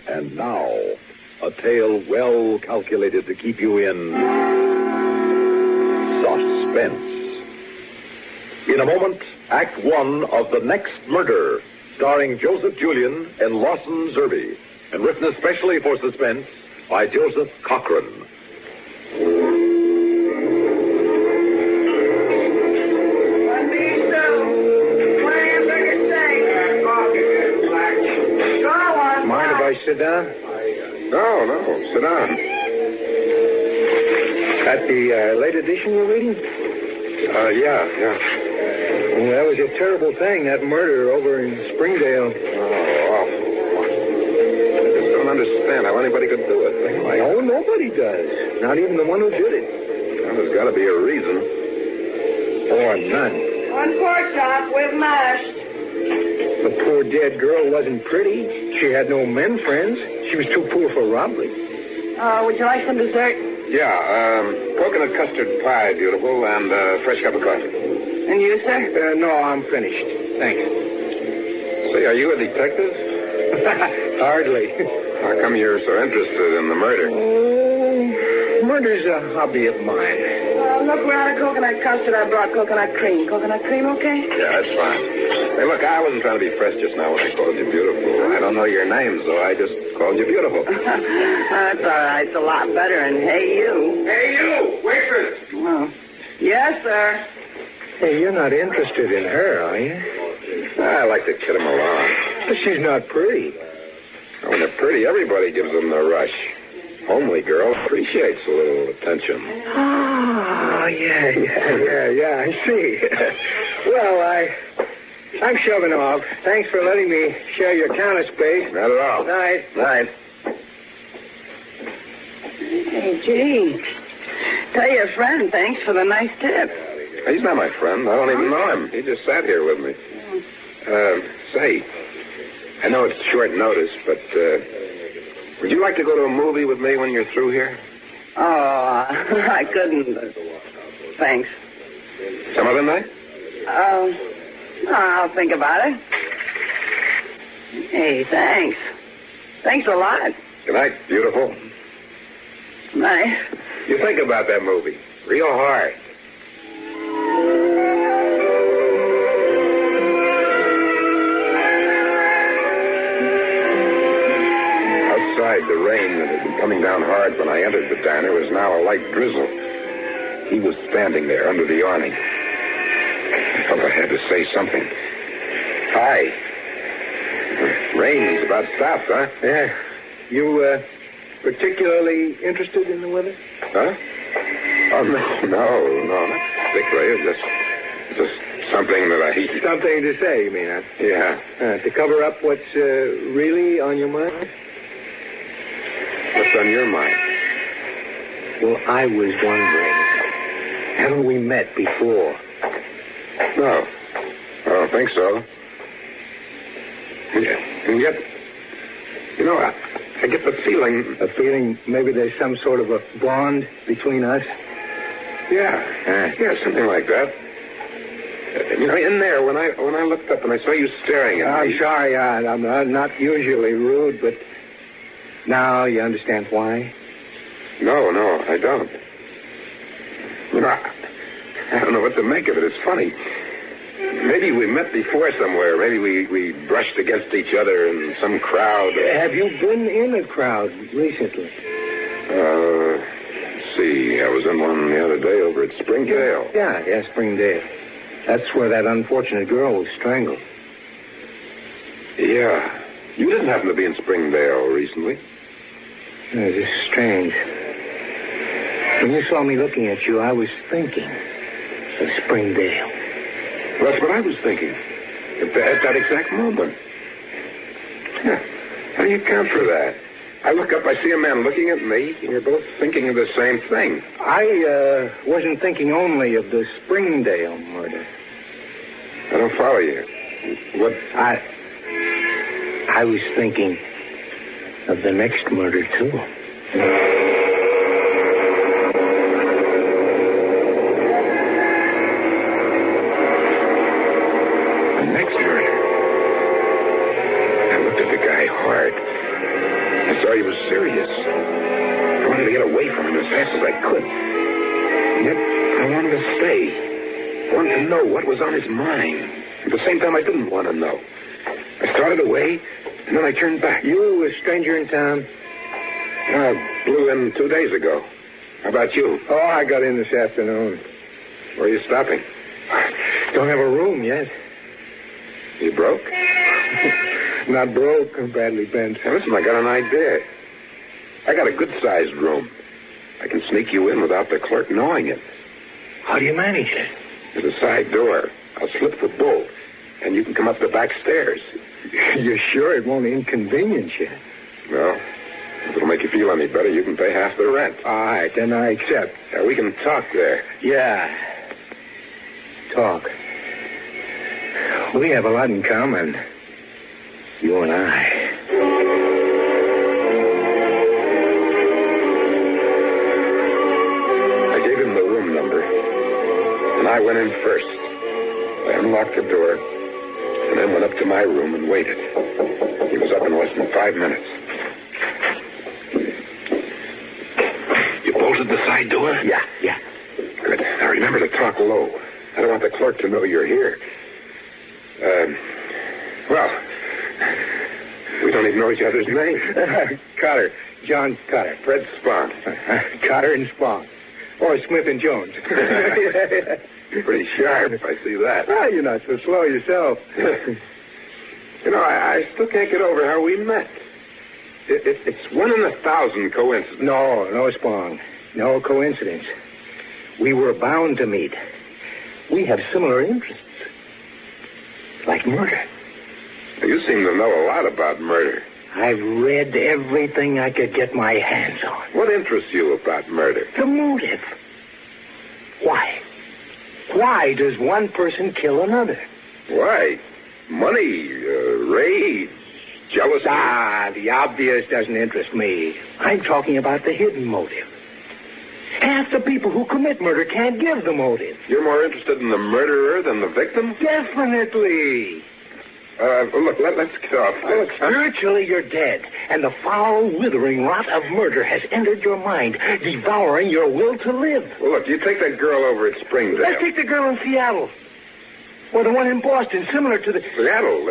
And now, a tale well calculated to keep you in suspense. In a moment, Act One of The Next Murder, starring Joseph Julian and Lawson Zerbe, and written especially for suspense by Joseph Cochran. Mind if I sit down? No, sit down. That the late edition you're reading? Yeah. Well, that was a terrible thing, that murder over in Springdale. Oh, awful. I just don't understand how anybody could do it. Oh, nobody does. Not even the one who did it. Well, there's got to be a reason. Or none. One pork chop with mash. The poor dead girl wasn't pretty. She had no men friends. She was too poor for robbery. Would you like some dessert? Yeah, coconut custard pie, beautiful, and a fresh cup of coffee. And you, sir? No, I'm finished. Thanks. Say, are you a detective? Hardly. How come you're so interested in the murder? Oh, murder's a hobby of mine. Look, we're out of coconut custard. I brought coconut cream. Coconut cream, okay? Yeah, that's fine. Hey, look, I wasn't trying to be fresh just now when I called you beautiful. I don't know your name, so I just called you beautiful. That's all right. It's a lot better than hey, you. Hey, you! Waitress! Oh. Yes, sir. Hey, you're not interested in her, are you? I like to kid him along. But she's not pretty. When they're pretty, everybody gives them the rush. Homely girl appreciates a little attention. Ah, yeah, I see. Well, I'm shoving off. Thanks for letting me share your counter space. Not at all. Night. Hey, gee. Tell your friend thanks for the nice tip. He's not my friend. I don't even know him. He just sat here with me. Say, I know it's short notice, but would you like to go to a movie with me when you're through here? Oh, I couldn't. Thanks. Some other night? I'll think about it. Hey, thanks. Thanks a lot. Good night, beautiful. Night. You think about that movie real hard. Outside, the rain that had been coming down hard when I entered the diner was now a light drizzle. He was standing there under the awning. I felt I had to say something. Hi. The rain's about stopped, huh? Yeah. You, particularly interested in the weather? Huh? Oh, no, not particularly. Just something that I... Something to say, you mean, huh? Yeah. To cover up what's really on your mind? What's on your mind? Well, I was wondering, haven't we met before? No. I don't think so. Yeah. And yet, you know, I get the feeling... A feeling maybe there's some sort of a bond between us? Yeah. Yeah, something like that. You know, in there, when I looked up and I saw you staring at me... I'm sorry, I'm not usually rude, but now you understand why? No, I don't. You know, I don't know what to make of it. It's funny. Maybe we met before somewhere. Maybe we brushed against each other in some crowd. Have you been in a crowd recently? Let's see. I was in one the other day over at Springdale. Yeah, Springdale. That's where that unfortunate girl was strangled. Yeah. You didn't happen to be in Springdale recently. It is strange. When you saw me looking at you, I was thinking of Springdale. Well, that's what I was thinking. At that exact moment. Yeah. How do you account for that? I look up, I see a man looking at me, and we're both thinking of the same thing. I wasn't thinking only of the Springdale murder. I don't follow you. What? I was thinking of the next murder, too. The next murder. I looked at the guy hard. saw he was serious. I wanted to get away from him as fast as I could. And yet, I wanted to stay. I wanted to know what was on his mind. At the same time, I didn't want to know. I started away, and then I turned back. You a stranger in town? I blew in 2 days ago. How about you? Oh, I got in this afternoon. Where are you stopping? Don't have a room yet. You broke? Not broke, badly bent. Hey, listen, I got an idea. I got a good-sized room. I can sneak you in without the clerk knowing it. How do you manage it? There's a side door. I'll slip the bolt, and you can come up the back stairs. You're sure it won't inconvenience you? Well, if it'll make you feel any better, you can pay half the rent. All right, then I accept. Yeah, we can talk there. Yeah. Talk. We have a lot in common. You and I. I gave him the room number, and I went in first. I unlocked the door, and then went up to my room and waited. He was up in less than 5 minutes. You bolted the side door? Yeah. Good. Now remember to talk low. I don't want the clerk to know you're here. Well, we don't even know each other's names. Cotter. John Cotter. Fred Spahn. Cotter and Spahn. Or Smith and Jones. Pretty sharp, I see that. Well, you're not so slow yourself. You know, I still can't get over how we met. It's 1 in 1,000 coincidence. No, Spahn. No coincidence. We were bound to meet. We have similar interests. Like murder. You seem to know a lot about murder. I've read everything I could get my hands on. What interests you about murder? The motive. Why? Why does one person kill another? Why? Money, rage, jealousy. The obvious doesn't interest me. I'm talking about the hidden motive. Half the people who commit murder can't give the motive. You're more interested in the murderer than the victim? Definitely. Look, let's get off this. Spiritually, you're dead, and the foul, withering rot of murder has entered your mind, devouring your will to live. Well, look, you take that girl over at Springdale. Let's take the girl in Seattle. Or the one in Boston, similar to the... Seattle?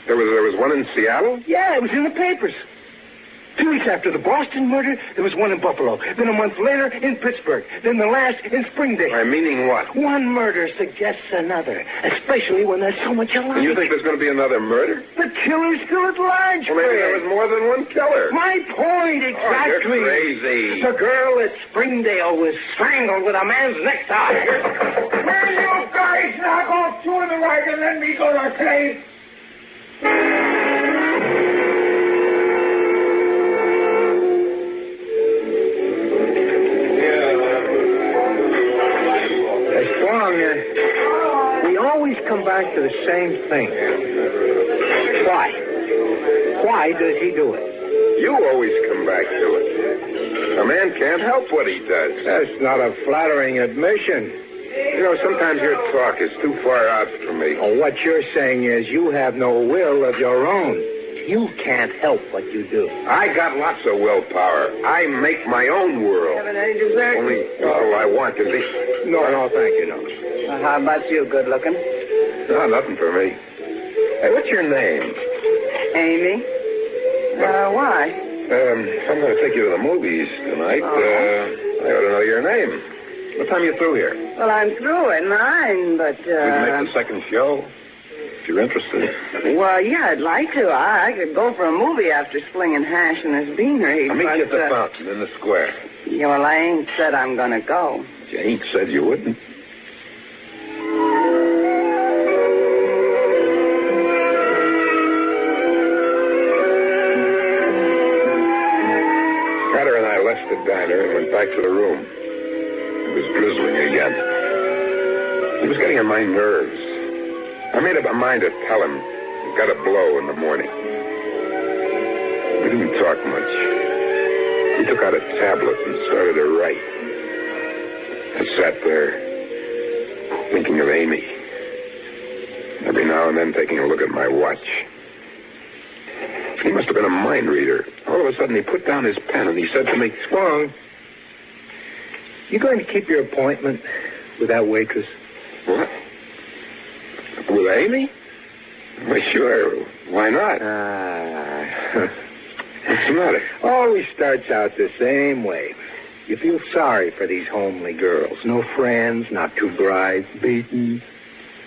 There was one in Seattle? Yeah, it was in the papers. 2 weeks after the Boston murder, there was one in Buffalo. Then a month later, in Pittsburgh. Then the last in Springdale. Meaning what? One murder suggests another, especially when there's so much alike. And you think there's going to be another murder? The killer's still at large. Well, maybe there was more than one killer. My point, exactly. Oh, you're crazy. The girl at Springdale was strangled with a man's necktie. Where you guys knock off 2 in the wagon, let me go to sleep. We always come back to the same thing. Why? Why does he do it? You always come back to it. A man can't help what he does. That's not a flattering admission. You know, sometimes your talk is too far out for me. Oh, what you're saying is you have no will of your own. You can't help what you do. I got lots of willpower. I make my own world. Having any dessert? Only all I want is eat. No, thank you, no. Well, how about you, good looking? No, nothing for me. Hey, what's your name? Amy? Why? I'm going to take you to the movies tonight. I ought to know your name. What time are you through here? Well, I'm through at 9, but, We can make the second show, if you're interested. Well, yeah, I'd like to. I could go for a movie after slinging hash in this beanery. I'll meet you at the fountain in the square. Yeah, well, I ain't said I'm going to go. You ain't said you wouldn't. Carter and I left the diner and went back to the room. It was drizzling again. He was getting on my nerves. I made up my mind to tell him he's got to blow in the morning. We didn't talk much. He took out a tablet and started to write. I sat there, thinking of Amy. Every now and then taking a look at my watch. He must have been a mind reader. All of a sudden, he put down his pen and he said to me, Spong, you going to keep your appointment with that waitress? What? With Amy? Why, sure. Why not? What's the matter? Always starts out the same way. You feel sorry for these homely girls. No friends, not too bright, beaten.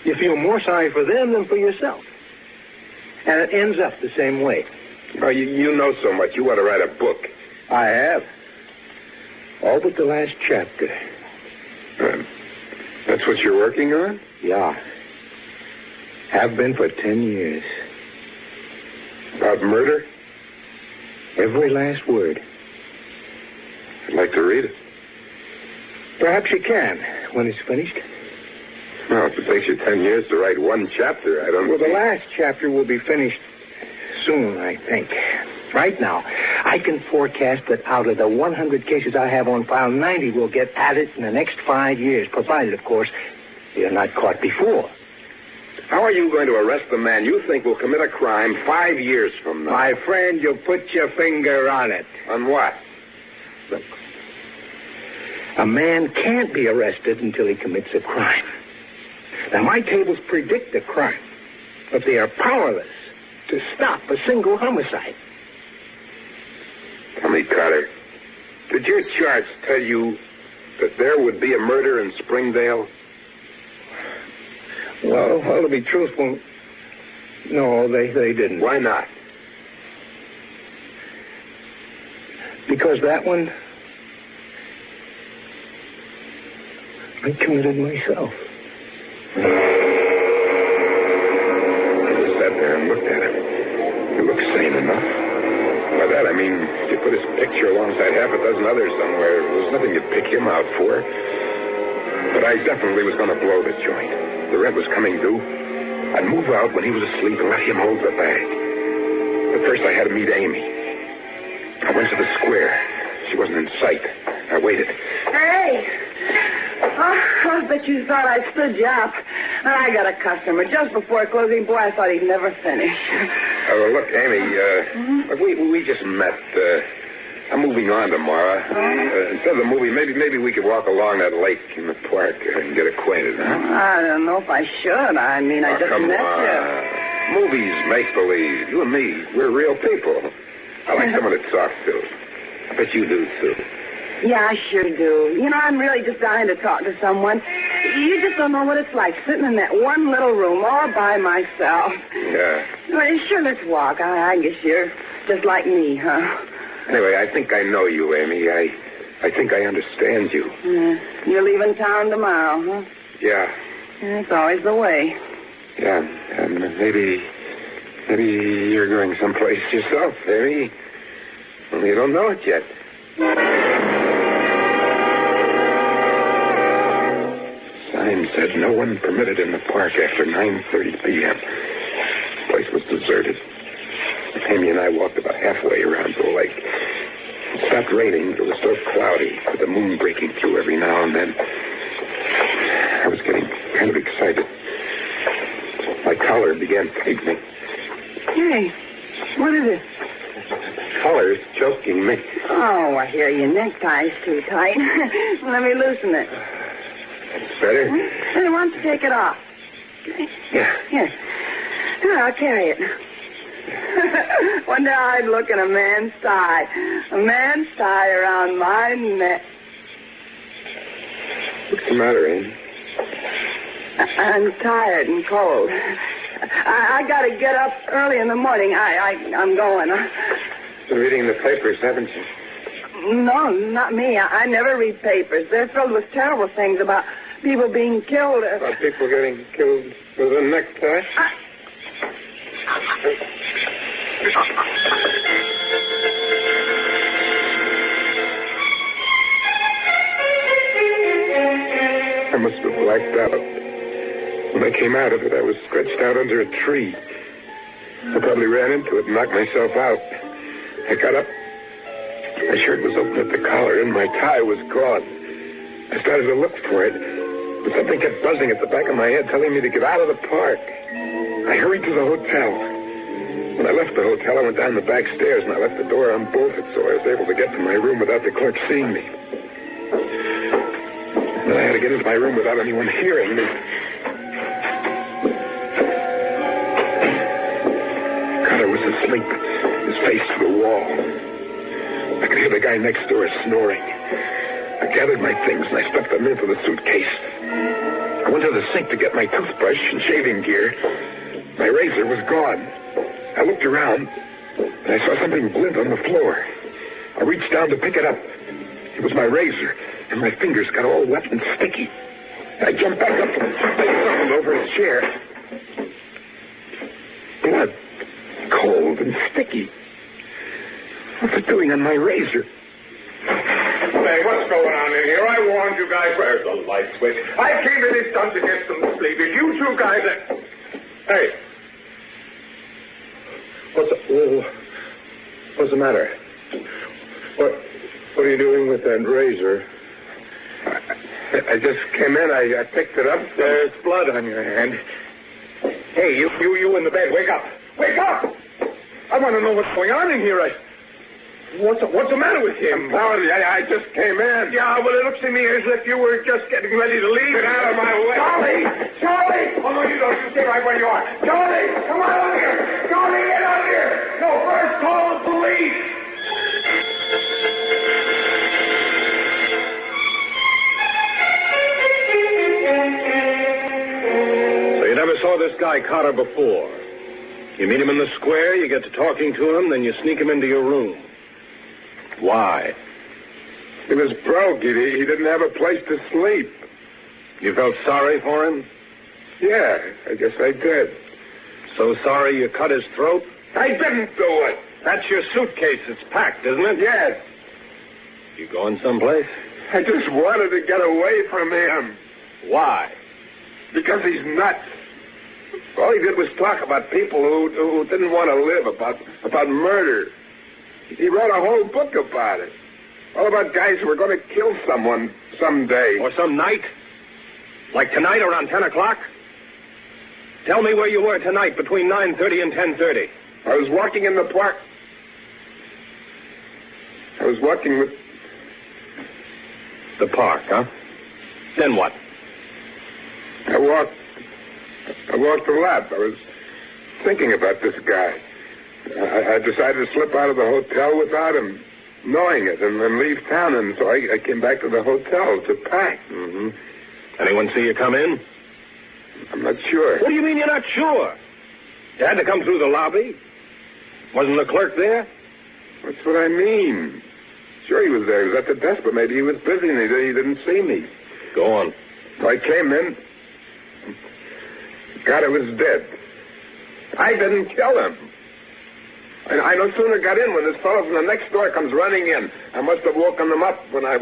You feel more sorry for them than for yourself. And it ends up the same way. Oh, you know so much. You ought to write a book. I have. All but the last chapter. That's what you're working on? Yeah. Have been for 10 years. About murder? Every last word. I'd like to read it. Perhaps you can, when it's finished. Well, if it takes you 10 years to write one chapter, I don't... Well, the last chapter will be finished soon, I think. Right now, I can forecast that out of the 100 cases I have on file, 90 will get at it in the next 5 years, provided, of course, they're not caught before. How are you going to arrest the man you think will commit a crime 5 years from now? My friend, you put your finger on it. On what? Look, a man can't be arrested until he commits a crime. Now, my tables predict a crime, but they are powerless to stop a single homicide. Tell me, Carter, did your charts tell you that there would be a murder in Springdale? Well, to be truthful, no, they didn't. Why not? Because that one, I committed myself. I just sat there and looked at him. He looked sane enough. By that, I mean, if you put his picture alongside half a dozen others somewhere, there's nothing you'd pick him out for. But I definitely was going to blow the joint. The rent was coming due. I'd move out when he was asleep and let him hold the bag. But first I had to meet Amy. I went to the square. She wasn't in sight. I waited. Hey! Oh, I bet you thought I stood you up. And I got a customer just before closing. Boy, I thought he'd never finish. Look, Amy, look, we just met. I'm moving on tomorrow. Instead of the movie, maybe we could walk along that lake in the park and get acquainted, huh? I don't know if I should. I mean, I just come met on. you. Movies, make-believe. You and me, we're real people. I like someone to talk to. I bet you do, too. Yeah, I sure do. You know, I'm really just dying to talk to someone. You just don't know what it's like sitting in that one little room all by myself. Yeah. Well, sure, let's walk. I guess you're just like me, huh? Anyway, I think I know you, Amy. I think I understand you. You're leaving town tomorrow, huh? Yeah. That's always the way. Yeah, and maybe you're going someplace yourself, Amy. Well, you don't know it yet. Sign said no one permitted in the park after 9:30 p.m. The place was deserted. Amy and I walked about halfway around the lake. It stopped raining, but it was still cloudy, with the moon breaking through every now and then. I was getting kind of excited. My collar began tightening. Hey, what is it? The collar's choking me. Oh, I hear your necktie's too tight. Let me loosen it. That's better? Hey, why don't you take it off? Yeah. Here. Here, I'll carry it. Wonder how I'd look in a man's tie. A man's tie around my neck. What's the matter, Amy? I'm tired and cold. I got to get up early in the morning. I'm going. Been reading the papers, haven't you? No, not me. I never read papers. They're filled with terrible things about people being killed. About people getting killed with a necktie? I must have blacked out. When I came out of it, I was stretched out under a tree. I probably ran into it and knocked myself out. I got up. My shirt was open at the collar, and my tie was gone. I started to look for it, but something kept buzzing at the back of my head, telling me to get out of the park. I hurried to the hotel. When I left the hotel, I went down the back stairs and I left the door unbolted so I was able to get to my room without the clerk seeing me. Then I had to get into my room without anyone hearing me. Carter was asleep, his face to the wall. I could hear the guy next door snoring. I gathered my things and I stuffed them into the suitcase. I went to the sink to get my toothbrush and shaving gear. My razor was gone. I looked around and I saw something glint on the floor. I reached down to pick it up. It was my razor, and my fingers got all wet and sticky. I jumped back up and stumbled over his chair. Blood, cold and sticky. What's it doing on my razor? Hey, what's going on in here? I warned you guys. Where's the light switch? I came in this time to get some sleep. If you two guys Hey. What's the matter? What are you doing with that razor? I just came in. I picked it up. There's blood on your hand. Hey, you in the bed. Wake up. Wake up! I want to know what's going on in here. What's the matter with him? I just came in. Yeah, well, it looks to me as if you were just getting ready to leave. Get out of my way. Charlie! Oh, no, you don't. You stay right where you are. Charlie, come on out here. Charlie, get out here. No, first call the police. So you never saw this guy Carter before. You meet him in the square, you get to talking to him, then you sneak him into your room. Why? He was broke. He didn't have a place to sleep. You felt sorry for him? Yeah, I guess I did. So sorry you cut his throat? I didn't do it. That's your suitcase. It's packed, isn't it? Yes. You going someplace? I just wanted to get away from him. Why? Because he's nuts. All he did was talk about people who didn't want to live, about murder. He wrote a whole book about it. All about guys who were going to kill someone someday. Or some night? Like tonight around 10 o'clock? Tell me where you were tonight between 9:30 and 10:30. I was walking in the park. I was walking with... The park, huh? Then what? I walked a lot. I was thinking about this guy. I decided to slip out of the hotel without him knowing it and then leave town, and so I came back to the hotel to pack. Mm-hmm. Anyone see you come in? I'm not sure. What do you mean you're not sure? You had to come through the lobby. Wasn't the clerk there? That's what I mean. Sure he was there. He was at the desk, but maybe he was busy and he didn't see me. Go on. So I came in. Carter was dead. I didn't kill him. I no sooner got in when this fellow from the next door comes running in. I must have woken them up when I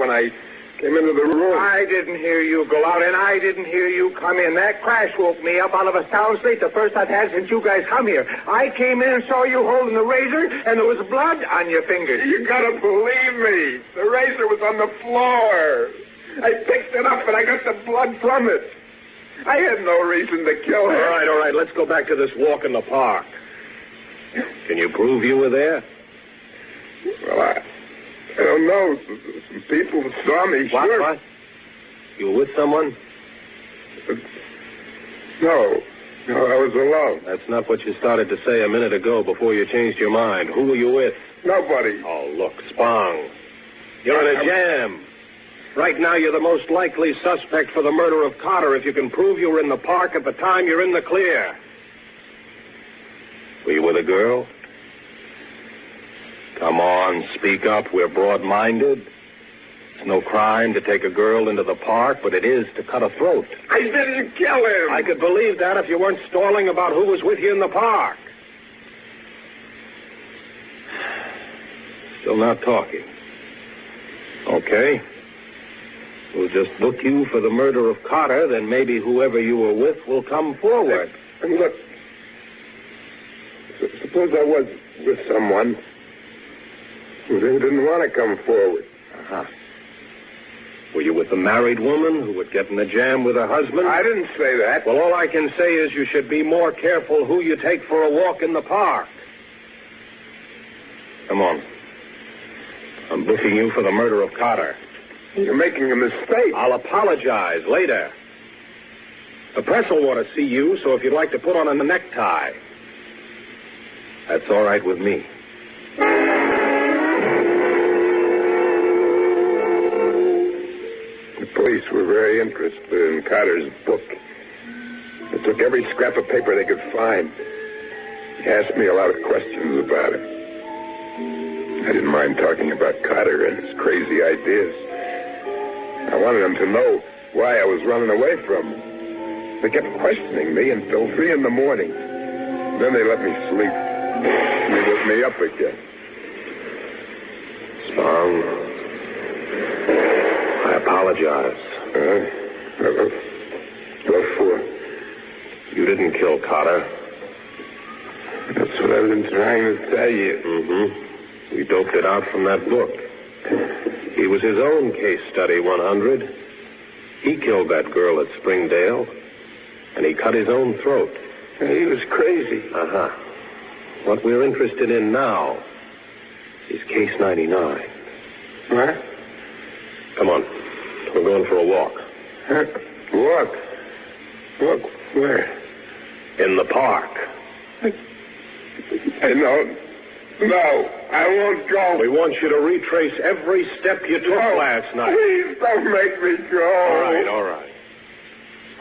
came into the room. I didn't hear you go out, and I didn't hear you come in. That crash woke me up out of a sound sleep, the first I've had since you guys come here. I came in and saw you holding the razor, and there was blood on your fingers. You gotta believe me. The razor was on the floor. I picked it up, and I got the blood from it. I had no reason to kill him. All right. Let's go back to this walk in the park. Can you prove you were there? Well, I don't know. Some people saw me, sure. What? You were with someone? No, I was alone. That's not what you started to say a minute ago before you changed your mind. Who were you with? Nobody. Oh, look, Spong. You're in a jam. Right now, you're the most likely suspect for the murder of Carter. If you can prove you were in the park at the time, you're in the clear. Were you with a girl? Come on, speak up. We're broad-minded. It's no crime to take a girl into the park, but it is to cut a throat. I didn't kill him. I could believe that if you weren't stalling about who was with you in the park. Still not talking. Okay. We'll just book you for the murder of Carter, then maybe whoever you were with will come forward. And look, suppose I was with someone who didn't want to come forward. Uh-huh. Were you with a married woman who would get in a jam with her husband? I didn't say that. Well, all I can say is you should be more careful who you take for a walk in the park. Come on. I'm booking you for the murder of Carter. You're making a mistake. I'll apologize later. The press will want to see you, so if you'd like to put on a necktie, that's all right with me. The police were very interested in Carter's book. They took every scrap of paper they could find. They asked me a lot of questions about it. I didn't mind talking about Carter and his crazy ideas. I wanted them to know why I was running away from them. They kept questioning me until 3 a.m. Then they let me sleep. They woke me up again. Spong, I apologize. What for? You didn't kill Carter. That's what I've been trying to tell you. Mm-hmm. We doped it out from that book. He was his own case study 100. He killed that girl at Springdale, and he cut his own throat. He was crazy. Uh-huh. What we're interested in now is Case 99. What? Come on. We're going for a walk. Walk? Walk where? In the park. No, I won't go. We want you to retrace every step you took last night. Please don't make me go. All right.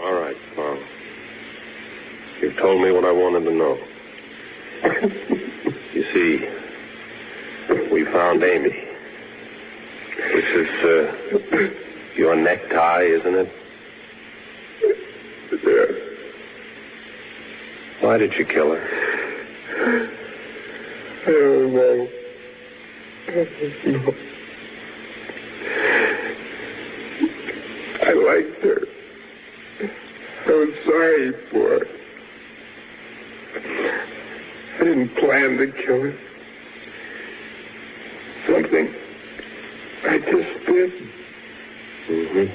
All right, Tom. You've told me what I wanted to know. You see, we found Amy. This is your necktie, isn't it? Yeah. Why did you kill her? I don't know. I liked her. I was sorry for her. I didn't plan to kill her. Something I just did. Mm-hmm.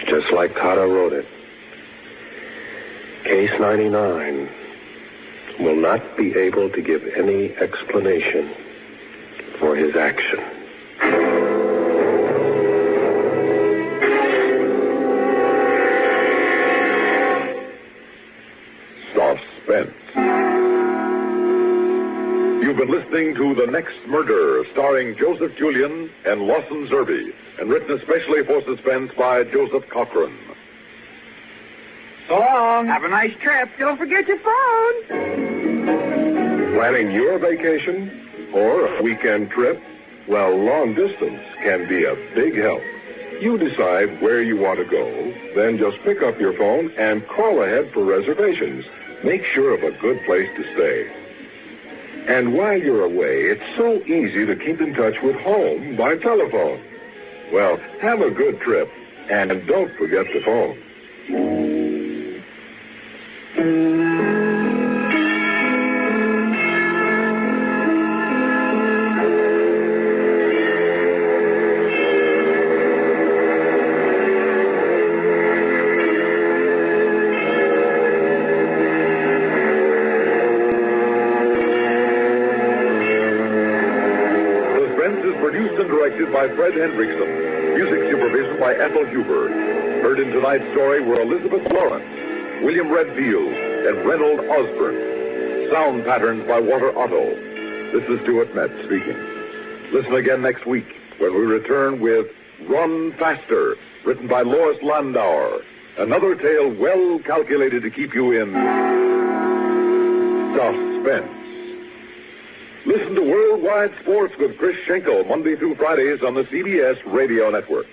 Just like Carter wrote it. Case 99 will not be able to give any explanation for his action. Suspense. You've been listening to The Next Murder, starring Joseph Julian and Lawson Zerbe, and written especially for Suspense by Joseph Cochran. So long. Have a nice trip. Don't forget your phone. Planning your vacation or a weekend trip? Well, long distance can be a big help. You decide where you want to go, then just pick up your phone and call ahead for reservations. Make sure of a good place to stay. And while you're away, it's so easy to keep in touch with home by telephone. Well, have a good trip, and don't forget the phone. Produced and directed by Fred Hendrickson. Music supervision by Ethel Huber. Heard in tonight's story were Elizabeth Lawrence, William Redfield, and Reynold Osborne. Sound patterns by Walter Otto. This is Stuart Metz speaking. Listen again next week when we return with Run Faster, written by Lois Landauer. Another tale well calculated to keep you in suspense. Listen to Worldwide Sports with Chris Schenkel Monday through Fridays on the CBS Radio Network.